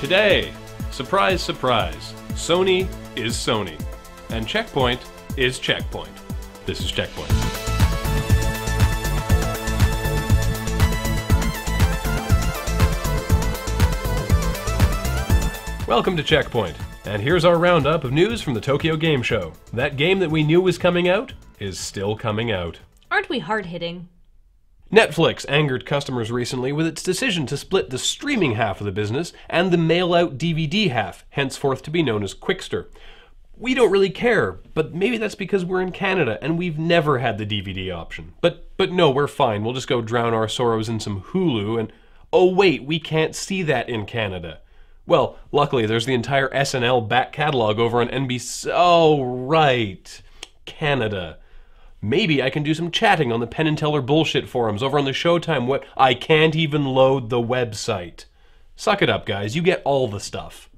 Today, surprise, surprise, Sony is Sony, and CheckPoint is CheckPoint. This is CheckPoint. Welcome to CheckPoint, and here's our roundup of news from the Tokyo Game Show. That game that we knew was coming out is still coming out. Aren't we hard-hitting? Netflix angered customers recently with its decision to split the streaming half of the business and the mail-out DVD half, henceforth to be known as Quickster. We don't really care, but maybe that's because we're in Canada and we've never had the DVD option. But no, we're fine. We'll just go drown our sorrows in some Hulu and... oh wait, we can't see that in Canada. Well, luckily there's the entire SNL back catalog over on NBC... oh, right. Canada. Maybe I can do some chatting on the Penn and Teller bullshit forums over on the Showtime web. I can't even load the website. Suck it up, guys. You get all the stuff.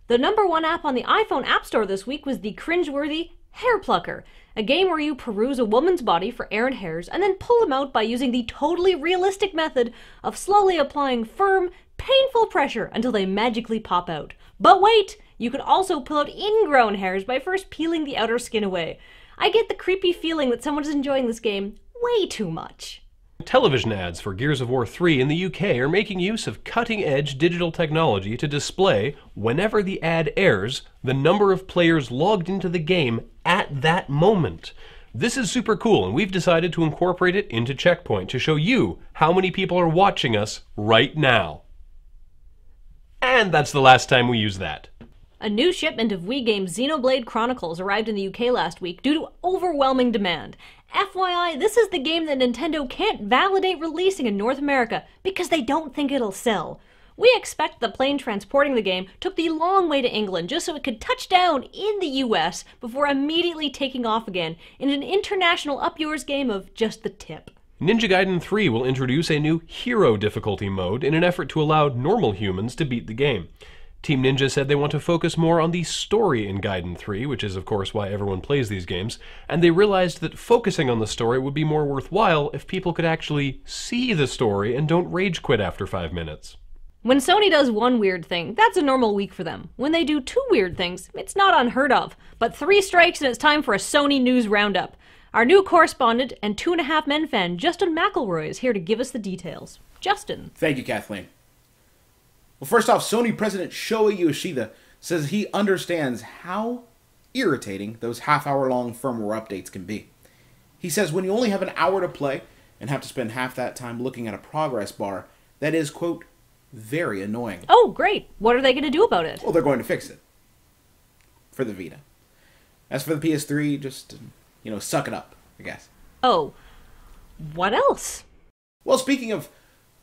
The #1 app on the iPhone App Store this week was the cringeworthy Hair Plucker, a game where you peruse a woman's body for errant hairs and then pull them out by using the totally realistic method of slowly applying firm, painful pressure until they magically pop out. But wait! You can also pull out ingrown hairs by first peeling the outer skin away. I get the creepy feeling that someone is enjoying this game way too much. Television ads for Gears of War 3 in the UK are making use of cutting-edge digital technology to display, whenever the ad airs, the number of players logged into the game at that moment. This is super cool, and we've decided to incorporate it into CheckPoint to show you how many people are watching us right now. And that's the last time we use that. A new shipment of Wii game Xenoblade Chronicles arrived in the UK last week due to overwhelming demand. FYI, this is the game that Nintendo can't validate releasing in North America because they don't think it'll sell. We expect the plane transporting the game took the long way to England just so it could touch down in the US before immediately taking off again in an international up-yours game of just the tip. Ninja Gaiden 3 will introduce a new hero difficulty mode in an effort to allow normal humans to beat the game. Team Ninja said they want to focus more on the story in Gaiden 3, which is of course why everyone plays these games, and they realized that focusing on the story would be more worthwhile if people could actually see the story and don't rage quit after 5 minutes. When Sony does one weird thing, that's a normal week for them. When they do two weird things, it's not unheard of. But 3 strikes and it's time for a Sony News Roundup. Our new correspondent and 2.5 Men fan, Justin McElroy, is here to give us the details. Justin. Thank you, Kathleen. Well, first off, Sony President Shoei Yoshida says he understands how irritating those half-hour-long firmware updates can be. He says when you only have an hour to play and have to spend half that time looking at a progress bar, that is, quote, very annoying. Oh, great. What are they going to do about it? Well, they're going to fix it. For the Vita. As for the PS3, just, suck it up, I guess. Oh, what else? Well, speaking of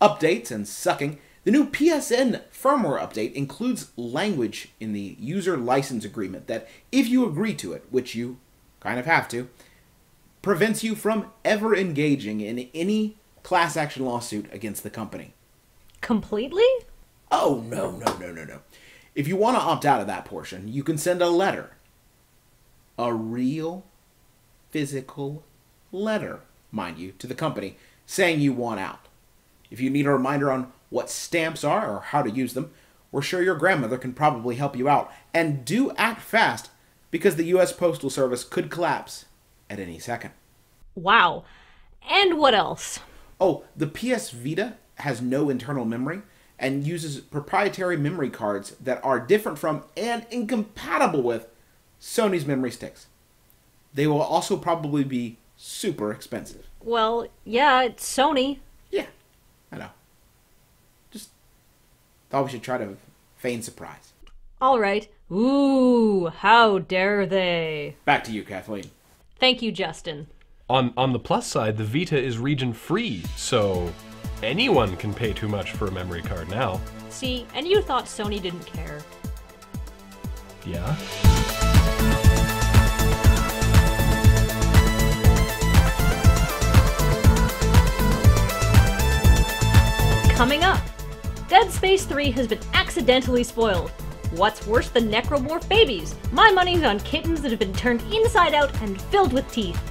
updates and sucking, the new PSN firmware update includes language in the user license agreement that, if you agree to it, which you kind of have to, prevents you from ever engaging in any class action lawsuit against the company. Completely? Oh, no. If you want to opt out of that portion, you can send a letter. A real, physical letter, mind you, to the company, saying you want out. If you need a reminder on what stamps are or how to use them, we're sure your grandmother can probably help you out. And do act fast, because the U.S. Postal Service could collapse at any second. Wow. And what else? Oh, the PS Vita has no internal memory and uses proprietary memory cards that are different from and incompatible with Sony's memory sticks. They will also probably be super expensive. Well, yeah, it's Sony. Yeah, I know. Just thought we should try to feign surprise. All right. Ooh, how dare they? Back to you, Kathleen. Thank you, Justin. On the plus side, the Vita is region-free, so anyone can pay too much for a memory card now. See, and you thought Sony didn't care. Yeah? Coming up, Dead Space 3 has been accidentally spoiled. What's worse than necromorph babies? My money's on kittens that have been turned inside out and filled with teeth.